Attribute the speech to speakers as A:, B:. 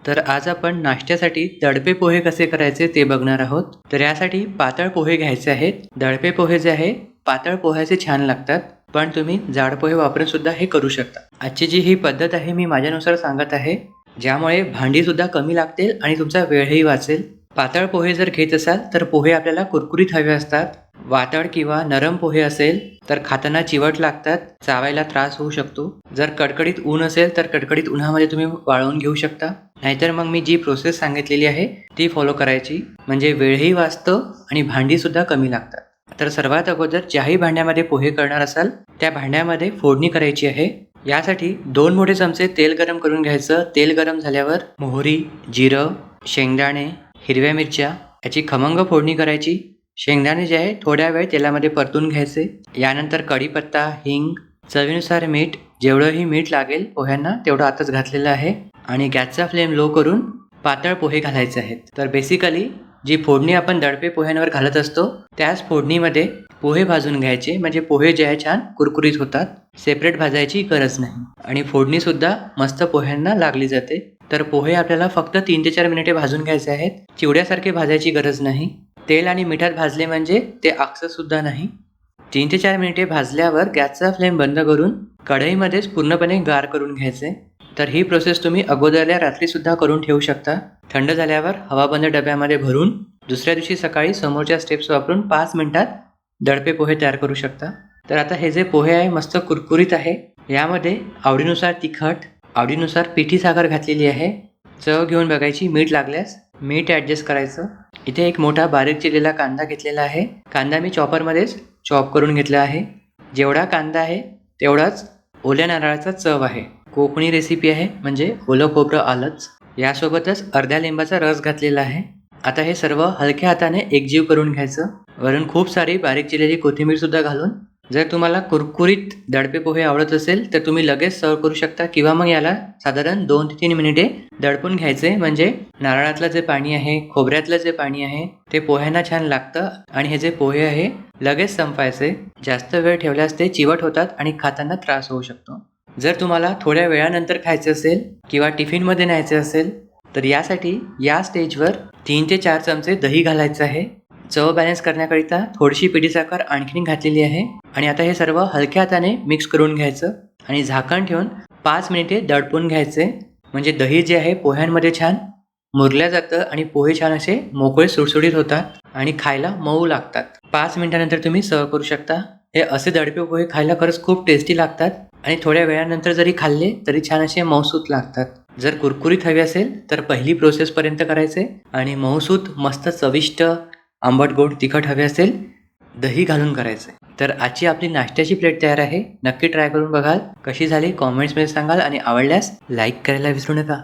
A: तर आज आपण नाश्त्यासाठी दडपे पोहे कसे करायचे ते बघणार आहोत. तर यासाठी पातळ पोहे घ्यायचे आहेत. दडपे पोहे जे आहे पातळ पोह्याचे छान लागतात, पण तुम्ही जाड पोहे वापरून सुद्धा हे करू शकता. आजची जी ही पद्धत आहे मी माझ्यानुसार सांगत आहे, ज्यामुळे भांडी सुद्धा कमी लागतील आणि तुमचा वेळही वाचेल. पातळ पोहे जर घेत असाल तर पोहे आपल्याला कुरकुरीत हवे असतात. वातळ किंवा नरम पोहे असेल तर खाताना चिवट लागतात, चावायला त्रास होऊ शकतो. जर कडकडीत ऊन असेल तर कडकडीत उन्हामध्ये तुम्ही वाळवून घेऊ शकता. नाहीतर मग मी जी प्रोसेस सांगितलेली आहे ती फॉलो करायची, म्हणजे वेळही वाचतो आणि भांडी सुद्धा कमी लागतात. तर सर्वात अगोदर ज्याही भांड्यामध्ये पोहे करणार असाल त्या भांड्यामध्ये फोडणी करायची आहे. यासाठी 2 मोठे चमचे तेल गरम करून घ्यायचं. तेल गरम झाल्यावर मोहरी, जिरं, शेंगदाणे, हिरव्या मिरच्या याची खमंग फोडणी करायची. शेंगदाणे जे आहे थोड्या वेळ तेलामध्ये परतून घ्यायचे. यानंतर कढीपत्ता, हिंग, चवीनुसार मीठ, जेवढंही मीठ लागेल पोह्यांना तेवढं आताच घातलेलं आहे. आणि गॅसचा फ्लेम लो करून पातळ पोहे घालायचे आहेत. तर बेसिकली जी फोडणी आपण दडपे पोह्यांवर घालत असतो त्याच फोडणीमध्ये पोहे भाजून घ्यायचे, म्हणजे पोहे जे आहे छान कुरकुरीत होतात. सेपरेट भाजायची गरज नाही आणि फोडणी सुद्धा मस्त पोह्यांना लागली जाते. तर पोहे आपल्याला फक्त 3 ते 4 मिनिटे भाजून घ्यायचे आहेत. चिवड्यासारखे भाजायची गरज नाही. तेल आणि मिठात भाजले म्हणजे ते आकसत सुद्धा नाही. 3 ते 4 मिनिटे भाजल्यावर गॅसचा फ्लेम बंद करून कढईमध्येच पूर्णपणे गार करून घ्यायचे. तर ही प्रोसेस तुम्ही अगोदरल्या रात्री सुद्धा करून ठेवू शकता. थंड झाल्यावर हवाबंद डब्यामध्ये भरून दुसऱ्या दिवशी सकाळी समोरच्या स्टेप्स वापरून 5 मिनिटात दडपे पोहे तयार करू शकता. तर आता हे जे पोहे आहे मस्त कुरकुरीत आहे. यामध्ये आवडीनुसार तिखट, आवडीनुसार पिठी साखर घातलेली आहे. चव घेऊन बघायची, मीठ लागल्यास मीठ ॲडजस्ट करायचं. इथे एक मोठा बारीक चिरलेला कांदा घेतलेला आहे. कांदा मी चॉपरमध्येच चॉप करून घेतला आहे. जेवढा कांदा आहे तेवढाच ओल्या नारळाचा चव आहे. कोकणी रेसिपी आहे म्हणजे ओलं खोबरं आलंच. यासोबतच अर्ध्या लिंबाचा रस घातलेला आहे. आता हे सर्व हलक्या हाताने एकजीव करून घ्यायचं. वरून खूप सारी बारीक चिरलेली कोथिंबीर सुद्धा घालून. जर तुम्हाला कुरकुरीत दडपे पोहे आवडत असेल तर तुम्ही लगेच सर्व करू शकता, किंवा मग याला साधारण 2 ते 3 मिनिटे दडपून घ्यायचे, म्हणजे नारळातलं जे पाणी आहे, खोबऱ्यातलं जे पाणी आहे ते पोह्यांना छान लागतं. आणि हे जे पोहे आहे लगेच संपायचे. जास्त वेळ ठेवल्यास ते चिवट होतात आणि खाताना त्रास होऊ शकतो. जर तुम्हाला थोड्या वेळानंतर खायचे असेल किंवा टिफिनमध्ये न्यायचे असेल तर यासाठी या स्टेजवर 3 ते 4 चमचे दही घालायचं आहे. चव बॅलन्स करण्याकरिता थोडीशी पिठी साखर आणखीन घातलेली आहे. आणि आता हे सर्व हलक्या हाताने मिक्स करून घ्यायचं आणि झाकण ठेवून 5 मिनिटे दडपून घ्यायचे, म्हणजे दही जे आहे पोह्यांमध्ये छान मुरल्या जातं आणि पोहे छान असे मोकळे सुटसुटीत होतात आणि खायला मऊ लागतात. 5 मिनिटानंतर तुम्ही सर्व करू शकता. हे असे दडपे पोहे खायला खरंच खूप टेस्टी लागतात आणि थोड्या वेळानंतर जरी खाल्ले तरी छान असे मऊसूत लागतात. जर कुरकुरीत हवे असेल तर पहिली प्रोसेस पर्यंत करायचे आणि मऊसूत मस्त चविष्ट आंबट गोड तिखट हवे असेल दही घालून करायचे. तर आजची आपली नाश्त्याची प्लेट तयार आहे. नक्की ट्राय करून बघाल. कशी झाली कॉमेंट्समध्ये सांगाल आणि आवडल्यास लाईक करायला विसरू नका.